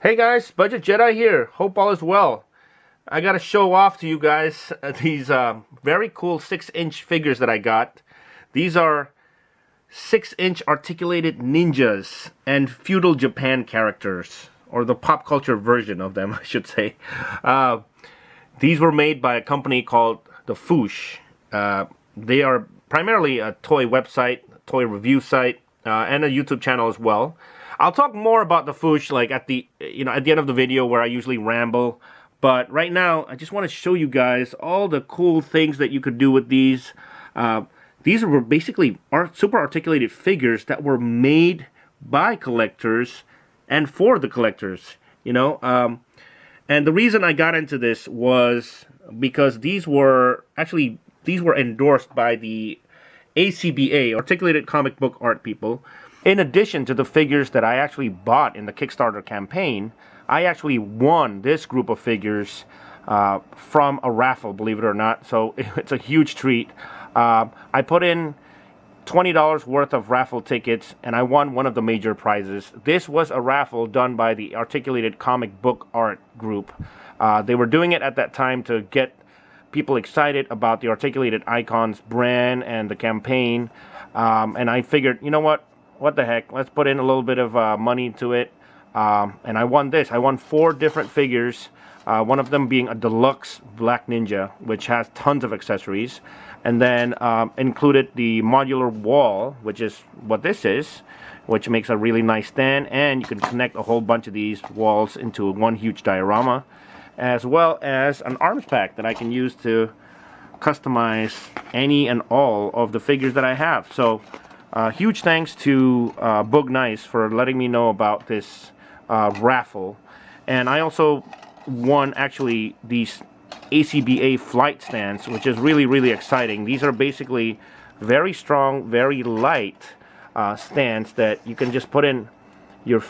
Hey guys, Budget Jedi here. Hope all is well. I gotta show off to you guys these very cool 6-inch figures that I got. These are 6-inch articulated ninjas and feudal Japan characters, or the pop culture version of them, I should say. These were made by a company called the Foosh. They are primarily a toy website, toy review site, and a YouTube channel as well. I'll talk more about the Foosh like at the end of the video where I usually ramble. But right now, I just want to show you guys all the cool things that you could do with these. These were basically super articulated figures that were made by collectors and for the collectors, And the reason I got into this was because these were endorsed by the ACBA, Articulated Comic Book Art people. In addition to the figures that I actually bought in the Kickstarter campaign, I actually won this group of figures from a raffle, believe it or not. So it's a huge treat. I put in $20 worth of raffle tickets, and I won one of the major prizes. This was a raffle done by the Articulated Comic Book Art group. They were doing it at that time to get people excited about the Articulated Icons brand and the campaign. And I figured, you know what the heck, let's put in a little bit of money to it. And I won this. I won 4 different figures, one of them being a Deluxe Black Ninja, which has tons of accessories, and then included the modular wall, which is what this is, which makes a really nice stand, and you can connect a whole bunch of these walls into one huge diorama, as well as an arms pack that I can use to customize any and all of the figures that I have. So huge thanks to Boog Nice for letting me know about this raffle. And I also won actually these ACBA flight stands, which is really, really exciting. These are basically very strong, very light stands that you can just put in your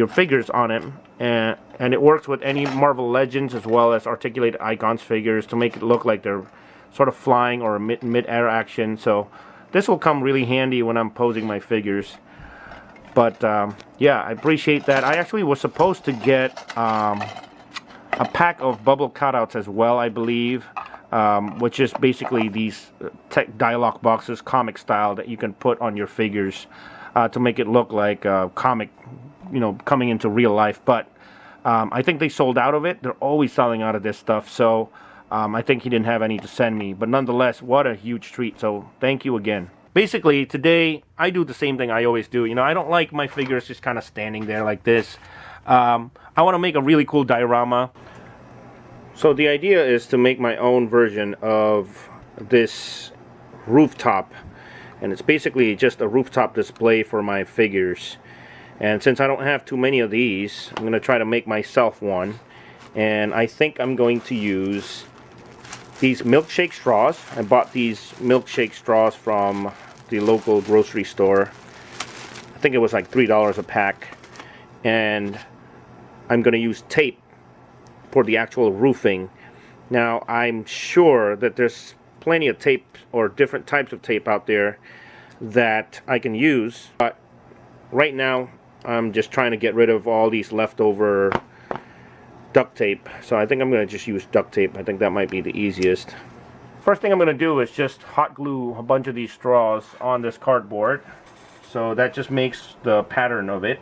figures on it, and it works with any Marvel Legends as well as Articulated Icons figures to make it look like they're sort of flying or mid-air action. So this will come really handy when I'm posing my figures. But yeah, I appreciate that. I actually was supposed to get a pack of bubble cutouts as well, I believe, which is basically these tech dialogue boxes, comic style, that you can put on your figures to make it look like a comic, coming into real life. But I think they sold out of it. They're always selling out of this stuff, so I think he didn't have any to send me. But nonetheless, what a huge treat. So thank you again. Basically, today, I do the same thing I always do. I don't like my figures just kind of standing there like this. I want to make a really cool diorama. So the idea is to make my own version of this rooftop. And it's basically just a rooftop display for my figures. And since I don't have too many of these, I'm going to try to make myself one. And I think I'm going to use these milkshake straws. I bought these milkshake straws from the local grocery store. I think it was like $3 a pack. And I'm going to use tape for the actual roofing. Now, I'm sure that there's plenty of tape or different types of tape out there that I can use. But right now, I'm just trying to get rid of all these leftover duct tape. So I think I'm going to just use duct tape. I think that might be the easiest. First thing I'm going to do is just hot glue a bunch of these straws on this cardboard. So that just makes the pattern of it.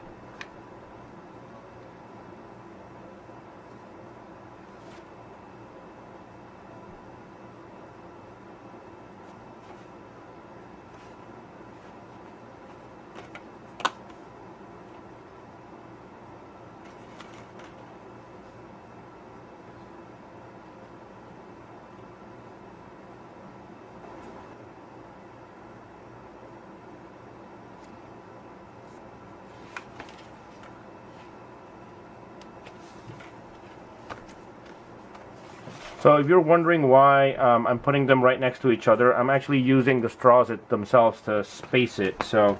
So if you're wondering why I'm putting them right next to each other, I'm actually using the straws themselves to space it. So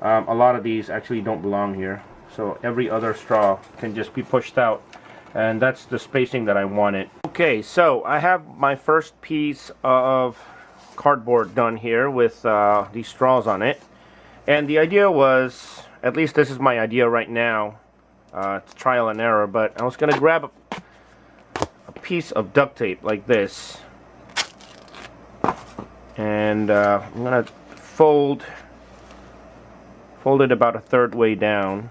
a lot of these actually don't belong here. So every other straw can just be pushed out. And that's the spacing that I wanted. Okay, so I have my first piece of cardboard done here with these straws on it. And the idea was, at least this is my idea right now, It's trial and error, but I was gonna grab a piece of duct tape like this, and I'm gonna fold it about a third way down.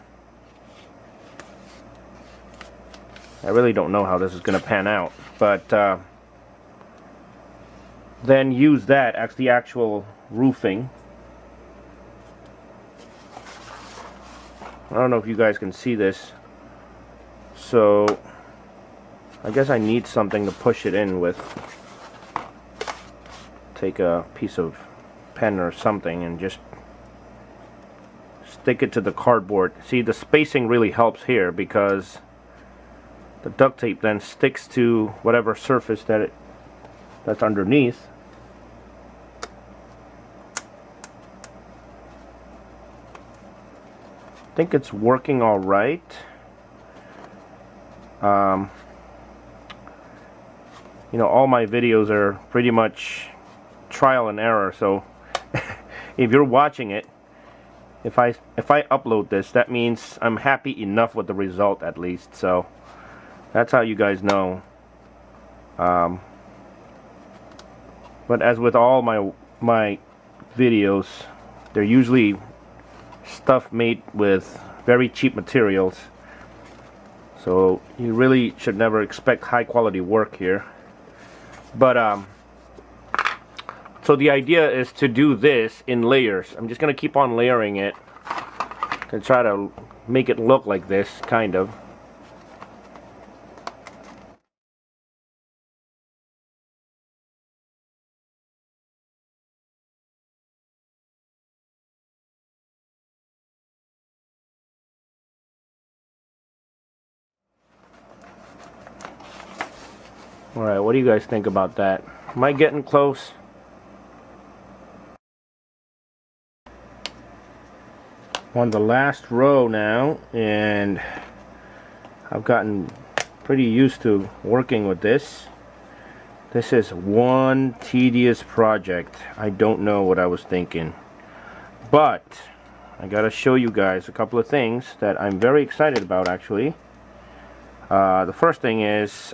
I really don't know how this is gonna pan out, but then use that as the actual roofing. I don't know if you guys can see this, so I guess I need something to push it in with. Take a piece of pen or something and just stick it to the cardboard. See, the spacing really helps here because the duct tape then sticks to whatever surface that's underneath. I think it's working all right. You know, all my videos are pretty much trial and error, so if you're watching it, if I upload this, that means I'm happy enough with the result at least. So that's how you guys know. But as with all my videos, they're usually stuff made with very cheap materials, so you really should never expect high quality work here. But so the idea is to do this in layers. I'm just gonna keep on layering it and try to make it look like this, kind of. Alright, what do you guys think about that? Am I getting close? On the last row now, and I've gotten pretty used to working with this. This is one tedious project. I don't know what I was thinking, but I gotta show you guys a couple of things that I'm very excited about, actually. The first thing is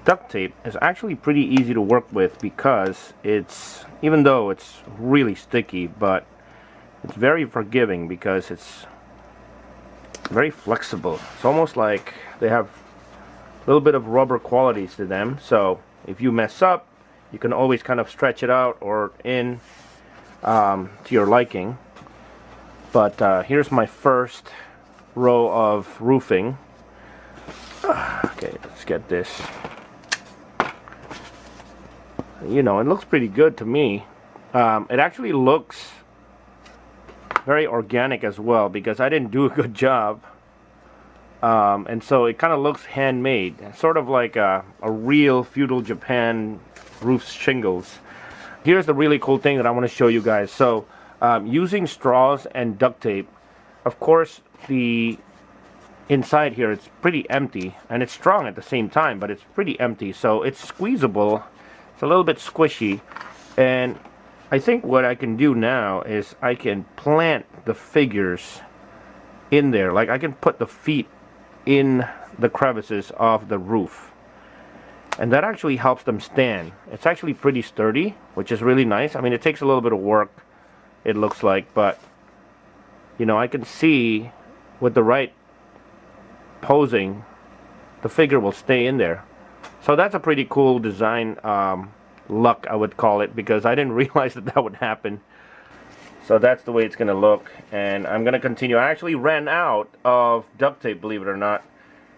duct tape is actually pretty easy to work with because even though it's really sticky, but it's very forgiving because it's very flexible. It's almost like they have a little bit of rubber qualities to them, so if you mess up, you can always kind of stretch it out or in to your liking. But here's my first row of roofing. Okay, let's get this. You know, it looks pretty good to me. It actually looks very organic as well because I didn't do a good job. And so it kind of looks handmade, sort of like a real Feudal Japan roof shingles. Here's the really cool thing that I want to show you guys. So using straws and duct tape, of course the inside here it's pretty empty and it's strong at the same time, but it's pretty empty, so it's squeezable. It's a little bit squishy, and I think what I can do now is I can plant the figures in there. Like I can put the feet in the crevices of the roof, and that actually helps them stand. It's actually pretty sturdy, which is really nice. I mean, it takes a little bit of work, it looks like, but you know, I can see with the right posing, the figure will stay in there. So that's a pretty cool design luck, I would call it, because I didn't realize that that would happen. So that's the way it's gonna look, and I'm gonna continue. I actually ran out of duct tape, believe it or not,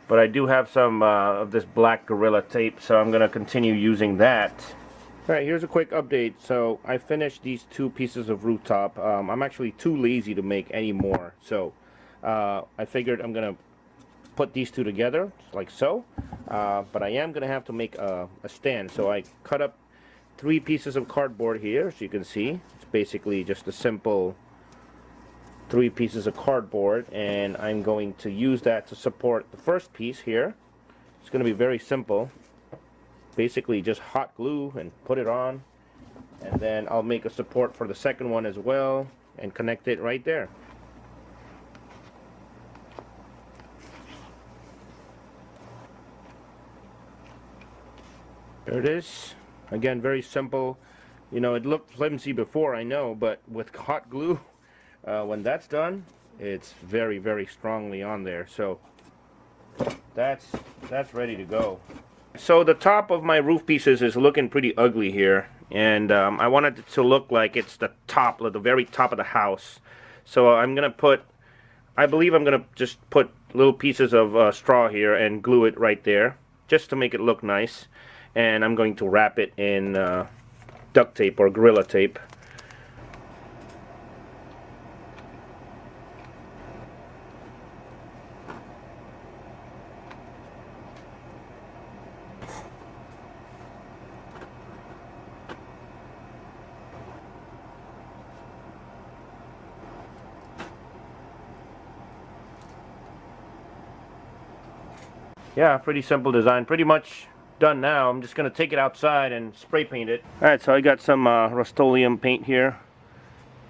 but I do have some of this black Gorilla tape, so I'm gonna continue using that. Alright, here's a quick update. So I finished these two pieces of rooftop. I'm actually too lazy to make any more, so I figured I'm gonna put these two together like so, but I am gonna have to make a stand. So I cut up 3 pieces of cardboard here, as you can see. It's basically just a simple 3 pieces of cardboard, and I'm going to use that to support the first piece here. It's going to be very simple. Basically just hot glue and put it on, and then I'll make a support for the second one as well and connect it right there. There it is. Again, very simple. You know, it looked flimsy before, I know, but with hot glue, when that's done, it's very, very strongly on there. So that's ready to go. So the top of my roof pieces is looking pretty ugly here, and I wanted it to look like it's the top, like the very top of the house. So I'm gonna put, I believe I'm gonna just put little pieces of straw here and glue it right there, just to make it look nice. And I'm going to wrap it in duct tape or Gorilla Tape. Yeah, pretty simple design. Pretty much done now. I'm just going to take it outside and spray paint it. Alright, so I got some Rust-Oleum paint here.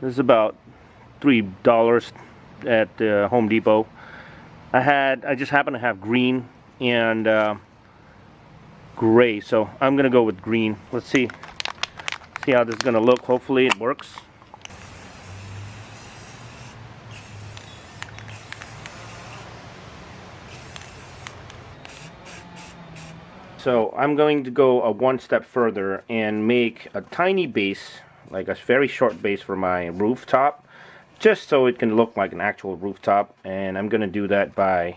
This is about $3 at Home Depot. I just happen to have green and gray, so I'm going to go with green. Let's see how this is going to look. Hopefully it works. So I'm going to go one step further and make a tiny base, like a very short base for my rooftop, just so it can look like an actual rooftop. And I'm going to do that by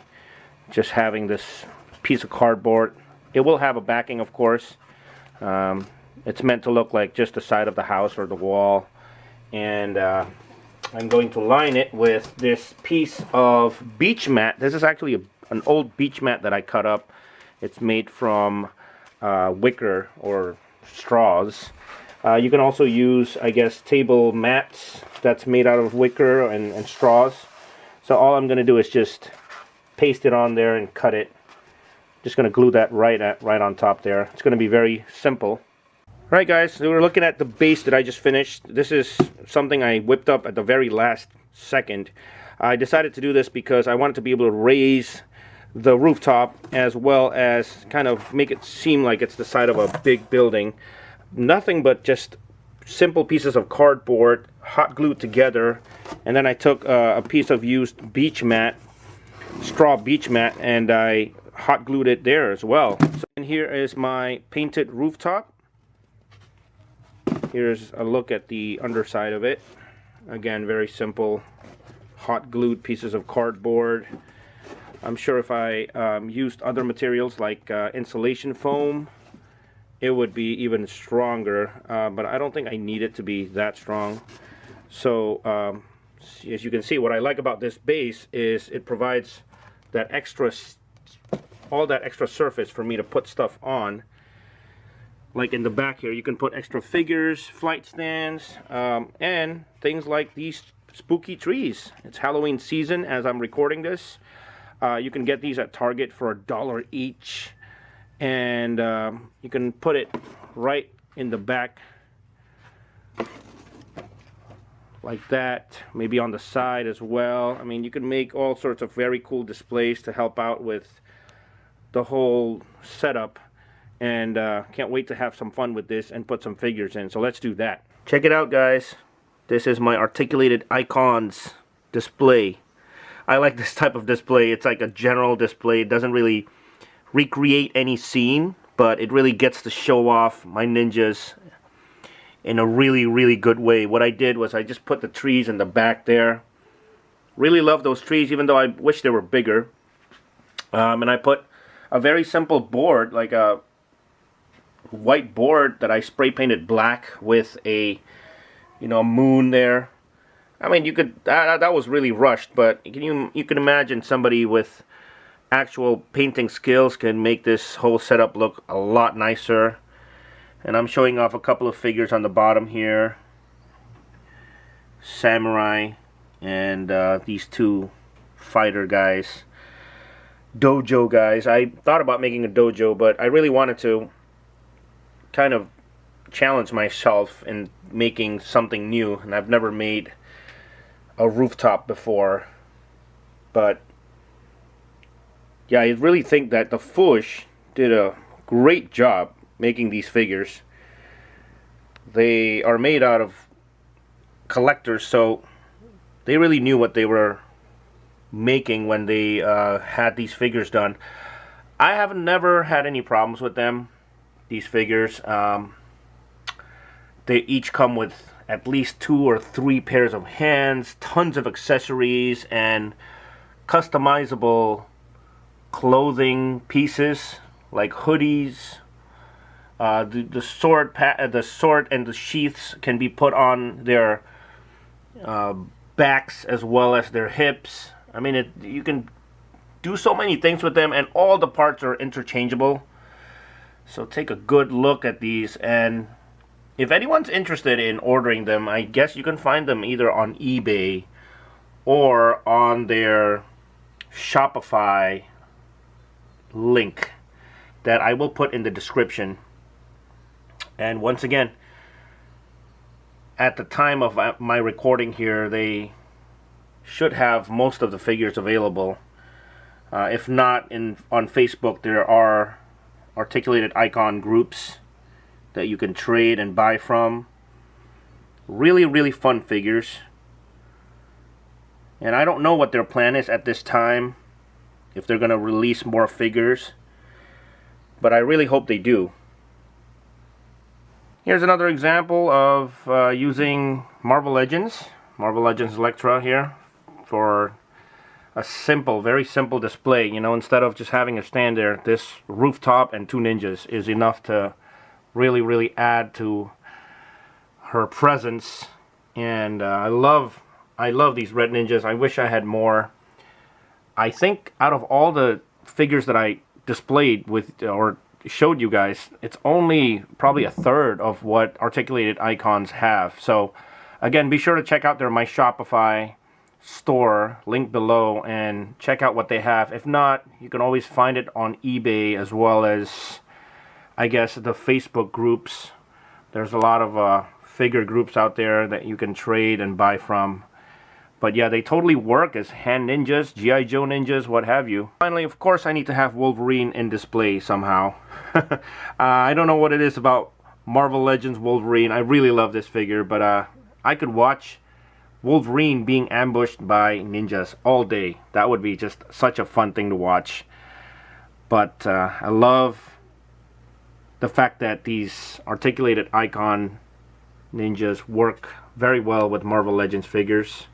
just having this piece of cardboard. It will have a backing, of course. It's meant to look like just the side of the house or the wall. And I'm going to line it with this piece of beach mat. This is actually an old beach mat that I cut up. It's made from wicker or straws. You can also use, I guess, table mats that's made out of wicker and straws. So all I'm going to do is just paste it on there and cut it. Just going to glue that right on top there. It's going to be very simple. Alright guys, so we're looking at the base that I just finished. This is something I whipped up at the very last second. I decided to do this because I wanted to be able to raise the rooftop as well as kind of make it seem like it's the side of a big building. Nothing but just simple pieces of cardboard hot glued together, and then I took a piece of used beach mat, straw beach mat, and I hot glued it there as well. So, and here is my painted rooftop. Here's a look at the underside of it. Again, very simple hot glued pieces of cardboard. I'm sure if I used other materials like insulation foam, it would be even stronger, but I don't think I need it to be that strong. So as you can see, what I like about this base is it provides that all that extra surface for me to put stuff on. Like in the back here, you can put extra figures, flight stands, and things like these spooky trees. It's Halloween season as I'm recording this. You can get these at Target for $1 each, and you can put it right in the back like that, maybe on the side as well. I mean, you can make all sorts of very cool displays to help out with the whole setup, and can't wait to have some fun with this and put some figures in. So let's do that. Check it out, guys. This is my articulated icons display. I like this type of display. It's like a general display. It doesn't really recreate any scene, but it really gets to show off my ninjas in a really, really good way. What I did was I just put the trees in the back there. Really love those trees, even though I wish they were bigger. And I put a very simple board, like a white board that I spray painted black with a, you know, moon there. I mean, you could, that was really rushed, but you can imagine somebody with actual painting skills can make this whole setup look a lot nicer. And I'm showing off a couple of figures on the bottom here. Samurai and these two fighter guys. Dojo guys. I thought about making a dojo, but I really wanted to kind of challenge myself in making something new, and I've never made a rooftop before. But yeah, I really think that the Fush did a great job making these figures. They are made out of collectors, so they really knew what they were making when they had these figures done. I have never had any problems with them, these figures. They each come with at least 2 or 3 pairs of hands, tons of accessories, and customizable clothing pieces like hoodies. The sword and the sheaths can be put on their backs as well as their hips. I mean, you can do so many things with them, and all the parts are interchangeable. So take a good look at these, and if anyone's interested in ordering them, I guess you can find them either on eBay or on their Shopify link that I will put in the description. And once again, at the time of my recording here, they should have most of the figures available. If not, on Facebook there are articulated icon groups that you can trade and buy from. Really, really fun figures. And I don't know what their plan is at this time, if they're going to release more figures, but I really hope they do. Here's another example of using Marvel Legends Elektra here for a simple, very simple display. You know, instead of just having a stand there, this Rooftop and 2 ninjas is enough to really, really add to her presence. And I love these red ninjas. I wish I had more. I think out of all the figures that I displayed with or showed you guys, it's only probably a third of what articulated icons have. So again, be sure to check out my Shopify store, link below, and check out what they have. If not, you can always find it on eBay, as well as I guess the Facebook groups. There's a lot of figure groups out there that you can trade and buy from. But yeah, they totally work as hand ninjas, G.I. Joe ninjas, what have you. Finally, of course, I need to have Wolverine in display somehow. I don't know what it is about Marvel Legends Wolverine. I really love this figure, but I could watch Wolverine being ambushed by ninjas all day. That would be just such a fun thing to watch. But I love the fact that these articulated icon ninjas work very well with Marvel Legends figures.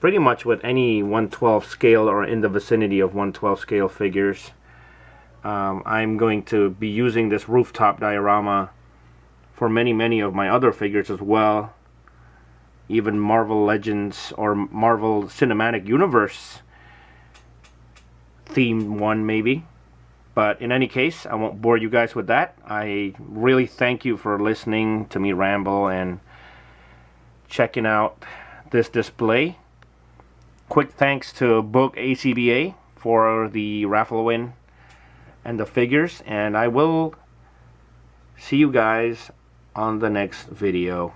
Pretty much with any 1/12 scale or in the vicinity of 1/12 scale figures. I'm going to be using this Rooftop diorama for many of my other figures as well. Even Marvel Legends or Marvel Cinematic Universe themed one maybe. But in any case, I won't bore you guys with that. I really thank you for listening to me ramble and checking out this display. Quick thanks to Book ACBA for the raffle win and the figures, and I will see you guys on the next video.